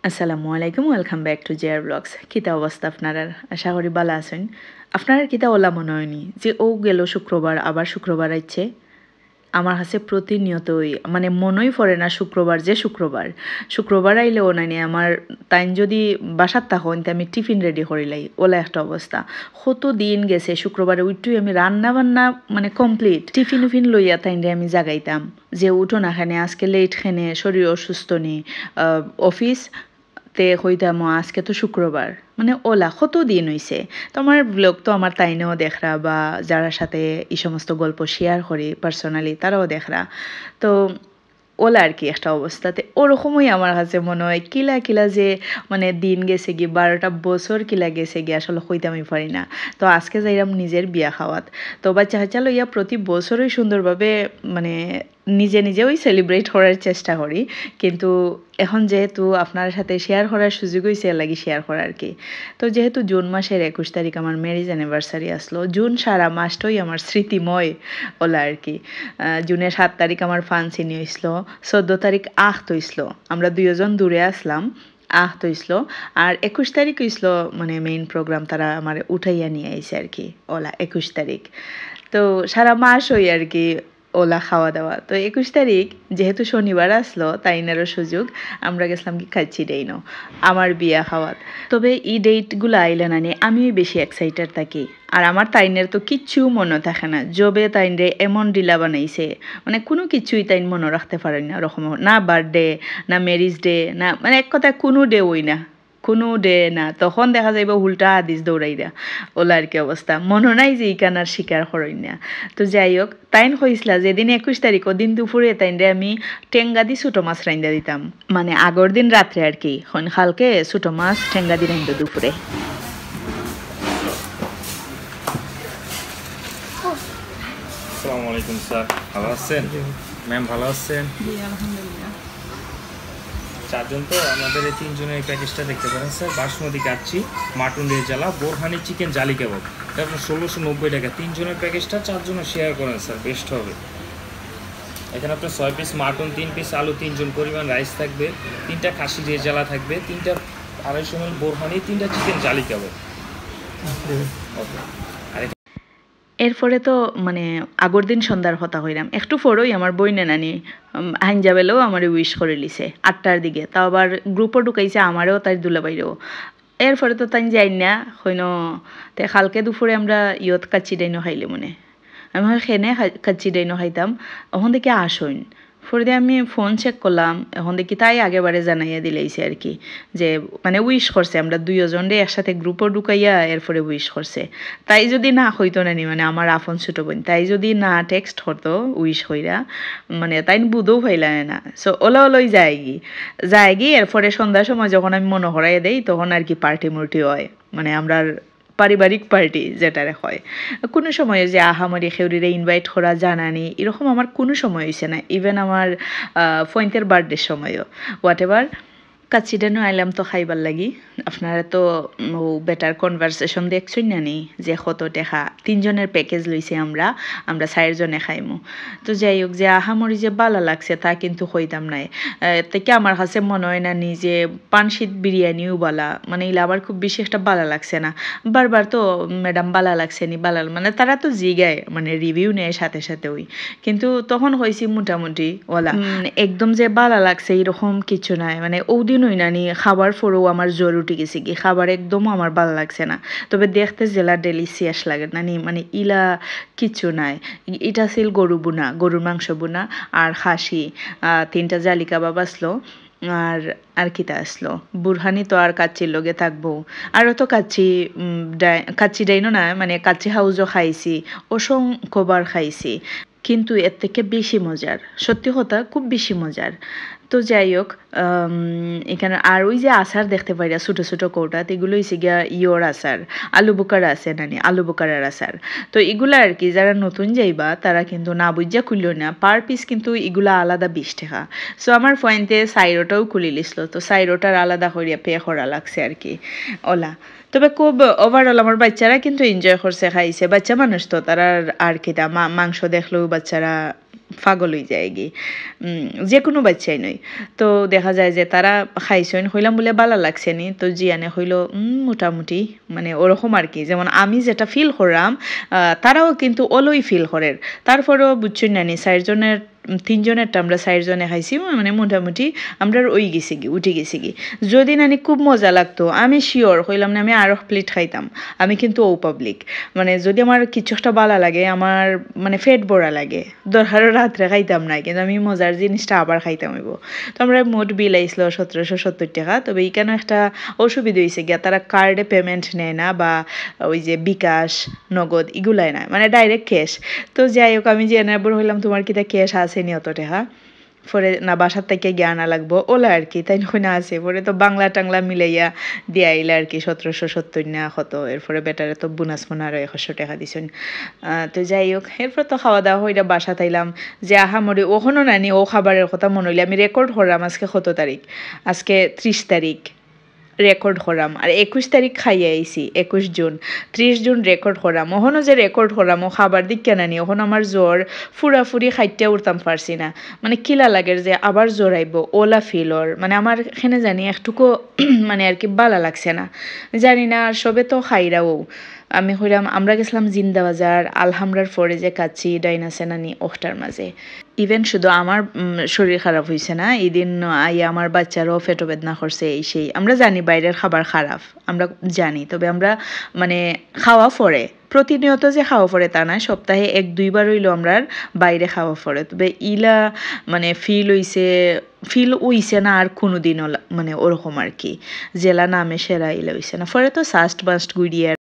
আসসালামু আলাইকুম, welcome back to জেয়ার blogs. কিতা অবস্থা আপনার? আশা করি ভালো আছেন। আপনার কিতা ওলা মনে হয়নি যে ও গেল শুক্রবার, আবার শুক্রবার আইছে। আমার কাছে প্রতিনিয়তই মানে মনেই পড়ে না শুক্রবার যে শুক্রবার শুক্রবার আইলেও নানি আমার টাইম যদি বাসার তখন আমি টিফিন রেডি করিলাই ওলা একটা অবস্থা। কত দিন গেছে শুক্রবারে উঠুই আমি রান্না বান্না মানে কমপ্লিট টিফিন উফিন লইয়া তাইনরে আমি জাগাইতাম যে উঠো না খানে আজকে লেট খানে শরীর অসুস্থ নেই অফিস তে হইতাম আজকে তো শুক্রবার মানে ওলা কত দিন হইছে। তো আমার ব্লগ তো আমার তাইনেও দেখরা বা যারা সাথে এই সমস্ত গল্প শেয়ার করি পার্সোনালি তারাও দেখরা। তো ওলা আর কি একটা অবস্থাতে ওরকমই আমার কাছে মনে হয় কিলা কিলা যে মানে দিন গেছে গিয়ে 12টা বছর কিলা গেছে গিয়ে আসলে হইতে আমি পারি না। তো আজকে যাইরাম নিজের বিয়া খাওয়াত। তো বাচ্চা হাচ্চা লইয়া প্রতি বছরই সুন্দরভাবে মানে নিজে নিজেই সেলিব্রেট করার চেষ্টা করি, কিন্তু এখন যেহেতু আপনার সাথে শেয়ার করার সুযোগ হয়েছে লাগি শেয়ার করার আর কি। তো যেহেতু জুন মাসের 21 তারিখ আমার ম্যারেজ অ্যানিভার্সারি আসলো, জুন সারা মাসটাই আমার স্মৃতিময় ওলা আর কি। জুনের 7 তারিখ আমার ফানসিনি হইছিল, 14 তারিখ আখত হইছিল, আমরা দুইজন দূরে আসলাম, আহত হইছিল। আর 21 তারিখ হইছিল মানে মেইন প্রোগ্রাম, তারা আমার উঠাইয়া নিয়ে আইছে আর কি ওলা 21 তারিখ। তো সারা মাস হই আর কি ওলা খাওয়া দাওয়া। তো 21 তারিখ যেহেতু শনিবার আসলো তাইনারও সুযোগ, আমরা গেছিলাম কি খাচ্ছি ডেইনো আমার বিয়া খাওয়াত। তবে এই ডেটগুলো আইলে না নিয়ে আমি বেশি এক্সাইটেড থাকি। আর আমার তাইনের তো কিচ্ছু মনে থাকে না, জবে তাইনরে এমন ডিলা বানাইছে মানে কোনো কিছুই তাইন মনে রাখতে পারেন না ওরকম, না বার্থডে না ম্যারিজ ডে না মানে এক কথায় কোনো ডে ওই না, কোনো ডে না। তখন দেখা যাইব উল্টা আদিস দৌড়াইরা ওলা আর কি অবস্থা, মনে নাই যে ইকানার শিকার হরই না। তো যাই হোক তাইন কইসলা যেদিন 21 তারিখ ওদিন দুপুরে তাইনরে আমি টেঙ্গা দি ছোটো মাছ রাইন্দা দিতাম, মানে আগর দিন রাত্রে আর কি, কালকে ছোটো মাছ টেঙ্গা দি রাইন্দা দুপুরে। আসসালামু আলাইকুম স্যার, ভালো আছেন? ম্যাম ভালো আছেন? জি আলহামদুলিল্লাহ। চারজন তো আমাদের এই তিনজনের এই প্যাকেজটা দেখতে পারেন sir, basmati kacchi, mutton rezala, borhani chicken জালি কাবাব। এটা আপনার 1690 টাকা তিনজনের প্যাকেজটা, চারজনে শেয়ার করেন স্যার, বেস্ট হবে। এখানে আপনার 6 পিস মাটন, 3 পিস আলু, 3জন পরিমাণ রাইস থাকবে, 3টা খাসি রেজালা থাকবে, 3টা 250 ml বোরহানি, 3টা চিকেন জালি কাবাব। ওকে। আর এরপরে তো মানে আগর দিন সন্ধ্যার কথা হইলাম, একটু পরেই আমার বইনে নানি হাইঞ্জা বেলেও আমার উইশ করে লিছে 8টার দিকে, তাও আবার গ্রুপও ঢুকাইছে আমারও তাই দুলাবাইরেও। এরপরে তো তাই যাই না হইন, তে কালকে দুপুরে আমরা ইয়ত কাচ্চি ডাইনো খাইলে মনে আমি খেনে কাচ্চি ডাইনো খাইতাম। ওখান থেকে আসইন পরে দিয়ে আমি ফোন চেক করলাম, এখন দেখি তাই আগেবারে জানাইয়া দিলাইছে আর কি যে মানে উইশ করছে, আমরা দুইজনে একসাথে গ্রুপও ঢুকাইয়া এরপরে উইশ করছে। তাই যদি না হইতো নানি মানে আমার আপন ছোটো বোন, তাই যদি না টেক্সট করতো উইশ হইরা মানে তাই বুধও ফাইলা না। সো ওলা ওলাই যায়গি এরপরে সন্ধ্যার সময় যখন আমি মনে হরাই দেই তখন আর কি পার্টি মুর্টি হয়, মানে আমরা পারিবারিক পার্টি যেটারে হয়। কোনো সময় যে আহামরি খেউরিরে ইনভাইট করা জানানি এরকম আমার কোনো সময় হয়েছে না, ইভেন আমার ফয়েন্টের বার্থডের সময়ও হোয়াট এভার। কাচ্চিডানো আইলাম তো খাইবার লাগি। আপনারা তো বেটার কনভারসেশন দেখছই না নি যে কত টাকা তিনজনের প্যাকেজ লইছে, আমরা 4জনে খাইমু। তো যাই হোক যে আহামরি যে ভালো লাগছে তা কিন্তু হইতাম নাই। থেকে আমার কাছে মনে হয় না নি যে পানশীত বিরিয়ানিও বালা, মানে ইলা আবার খুব বেশি একটা ভালো লাগছে না। বারবার তো ম্যাডাম ভালো লাগছে নি ভালো, মানে তারা তো জিগায় মানে রিভিউ নেয় সাথে সাথে ওই, কিন্তু তখন হয়েছি মোটামুটি ওলা একদম যে ভালো লাগছে এরকম কিছু নাই। মানে ওদিনই নানি খাবার পরেও আমার জ্বর উঠে গেছে কি, খাবার একদমও আমার ভালো লাগছে না, তবে দেখতে জেলা ডেলিসিয়াস লাগে নানি, মানে ইলা কিছু নাই। এটা ছিল গরুর মাংস বুনা আর খাসি, 3টা জালি কাবাব আসলো, আর আর কিতা আসলো বুরহানি তো আর কাচ্চির লগে থাকবো। আরও তো কাচ্চি ডাইনো না মানে কাচ্চি হাউজও খাইছি, অসংখ্যবার খাইছি, কিন্তু এর থেকে বেশি মজার, সত্যি কথা খুব বেশি মজার। তো যাই হোক এখানে আর ওই যে আচার দেখতে পাই ছোটো ছোটো কৌটাত, এগুলো হয়েছে গিয়া ইয়োর আচার, আলু বোকারা আছে নানি আলু বোকারার আচার। তো এগুলো আর কি যারা নতুন যাইবা তারা কিন্তু না বুঝা খুলল না, পার পিস কিন্তু এগুলা আলাদা 20 টাকা। সো আমার পয়েন্টে সাইরোটাও খুলি লিসল, তো সাইরোটার আলাদা করিয়া পে করা লাগছে আর কি ওলা। তবে খুব ওভারঅল আমার বাচ্চারা কিন্তু এনজয় করছে, খাইছে, বাচ্চা মানুষ তো তারা আর কি মাংস দেখলেও বাচ্চারা পাগল হয়ে যায় গি যে কোনো বাচ্চাই নয় তো দেখা যায় যে তারা খাইছেন হইলাম বলে ভালো লাগছে নি তো জিয়ানে হইল মোটামুটি মানে ওরকম আর কি যেমন আমি যেটা ফিল করলাম তারাও কিন্তু অলই ফিল করেন তারপরেও বুঝছেন নানি 3জনেরটা আমরা 4জনে খাইছি মানে মোটামুটি আমরা ওই গেছি কি উঠে গেছি কি যদি নানি খুব মজা লাগতো আমি শিওর হইলাম না আমি আরো প্লেট খাইতাম আমি কিন্তু ও পাবলিক মানে যদি আমার কিছু একটা ভালো লাগে আমার মানে পেট ভরা লাগে দরকার রাত্রে খাইতাম না কিন্তু আমি মজার জিনিসটা আবার খাইতাম হইব তো আমরা মোট বিল আইসলো 1770 টাকা তবে এইখানে একটা অসুবিধা হয়েছে গিয়া তারা কার্ডে পেমেন্ট নেয় না বা ওই যে বিকাশ নগদ এগুলাই না মানে ডাইরেক্ট ক্যাশ তো যাই হোক আমি যে এনারবর হইলাম তোমার কিতা ক্যাশ আসেনি অত টাকা পরে না বাসার থেকে জ্ঞান লাগবো ওলা আর কি তাই না আছে পরে তো বাংলা টাংলা মিলাইয়া দিয়ে আইলে আর কি 1770 না কত এরপরে বেটারে তো বোনাস ফোন আরও 100 টাকা দিছেন তো যাই হোক এরপর তো খাওয়া দাওয়া হইরা বাসা তাইলাম যে আহামরি ওখানো নানি ও খাবারের কথা মনে হইলে আমি রেকর্ড করলাম আজকে কত তারিখ আজকে 30 তারিখ রেকর্ড করাম আর 21 তারিখ খাইয়ে আইছি 21 জুন 30 জুন রেকর্ড করাম ওখানো যে রেকর্ড করাম ও খাবার দিক কেন নি ওখানে আমার জ্বর ফুরাফুরি খাইতে উঠতাম পারছি না মানে কিলা লাগে যে আবার জ্বর আইব ওলা ফিলর মানে আমার এখানে জানি একটুকু মানে আর কি ভালো লাগছে না জানি না আর সবে তো খাইরাও আমি হইলাম আমরা গেছিলাম জিন্দাবাজার আলহামরার পরে যে কাচ্চি ডাইনাসে নানি ওটার মাঝে ইভেন শুধু আমার শরীর খারাপ হয়েছে না এই দিন আইয়া আমার বাচ্চারও পেটো বেদনা করছে এই সেই আমরা জানি বাইরের খাবার খারাপ আমরা জানি তবে আমরা মানে খাওয়া পরে প্রতিনিয়ত যে খাওয়া পড়ে তা না সপ্তাহে 1-2 বার হইলো আমরা বাইরে খাওয়া পড়ে তবে ইলা মানে ফিল হইছে না আর কোনো দিনও মানে ওরকম আর কি জেলা নামে সেরা ইলা হইছে না পরে তো সাস্ট বাস্ট গুড়িয়ে